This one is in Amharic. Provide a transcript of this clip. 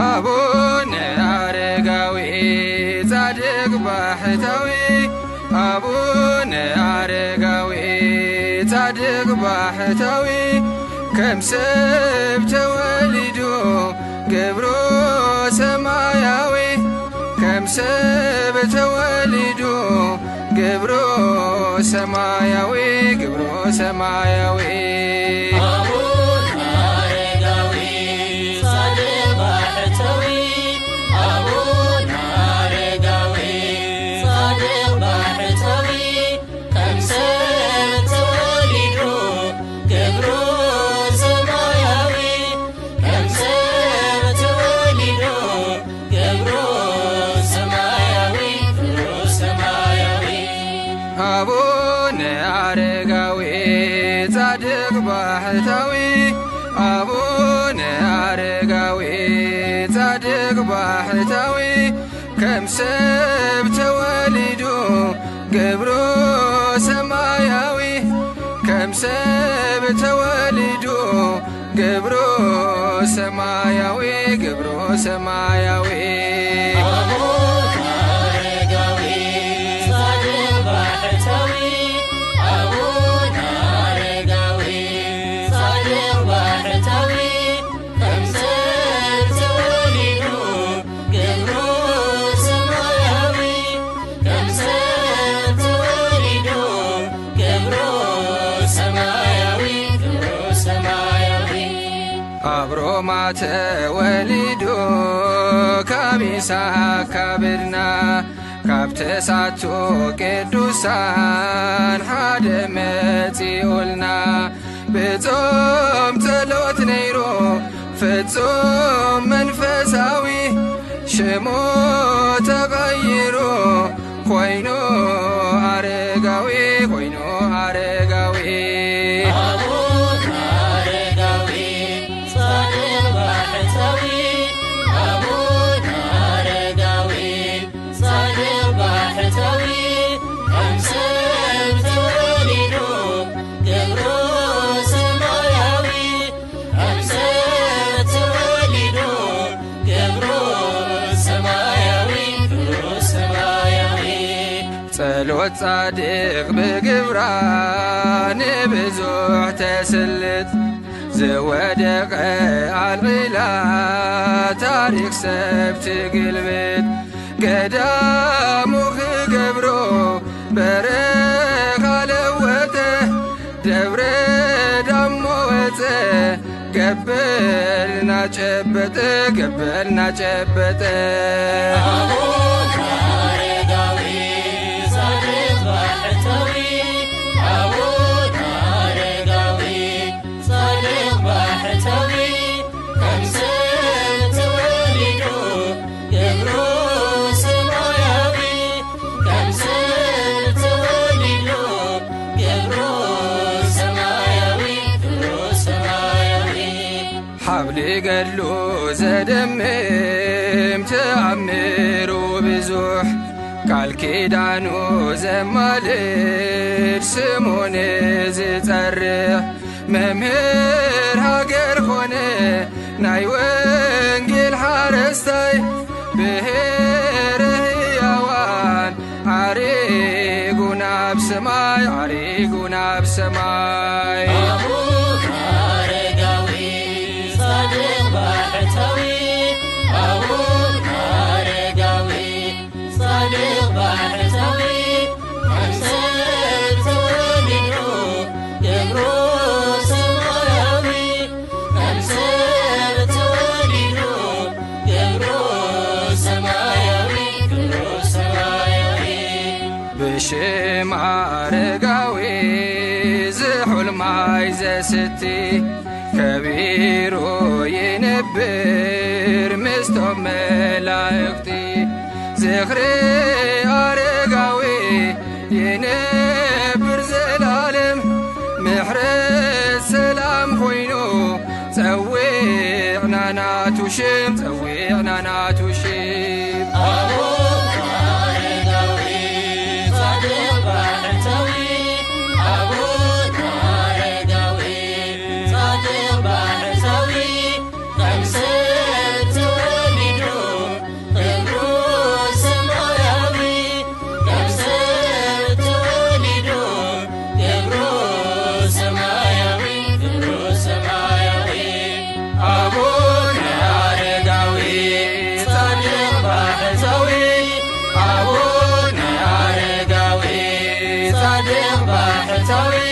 አቡነ አረጋዊ ጻድቅ ባህታዊ አቡነ አረጋዊ ጻድቅ ባህታዊ ከምሰብ ተወሊዶ ገብሮ ሰማያዊ ከምሰብ ተወሊዶ ገብሮ ሰማያዊ ገብሮ ሰማያዊ አቡነ አረጋዊ ጻድቅ ባህታዊ አቡነ አረጋዊ ጻድቅ ባህታዊ ከምሰብ ተወሊዶ ገብሮ ሰማያዊ ከምሰብ ተወሊዶ ገብሮ ሰማያዊ ገብሮ ሰማያዊ አብሮማተ ወሊዶ ካቢሳካ ብድና ካብተሳቶ ቅዱሳን ሓደ መጺኡልና ብጾም ጸሎት ነይሮ ፍጹም መንፈሳዊ ሽሙ ተቀይሮ ኮይኑ አረጋዊ ኮይኑ አረጋዊ ጸሎት ጻድቅ በግብራ ንብዙሕ ተስልጥ ዘወደቀ አልዒላ ታሪክ ሰብ ትግልብጥ ገዳሙ ክገብሮ በረኻ ለወጠ ደብረ ዳሞ ወፀ ገበልና ጨበጠ ገበልና ጨበጠ حبل قلو زدمم تأمر بزوح قال كيدانو زمالر سمون زترح ممهر هاجر خونه ناي ونجل حارستاي بهر هيوان عريقنا بسماي عريقنا بسماي بشم عرقاوي زحول ماي زستي كبيرو ينبر مستوم ملايقتي زخري عرقاوي ينبر زلالم محرس سلام خوينو توعنا ناتوشم توعنا ناتوشم Sorry.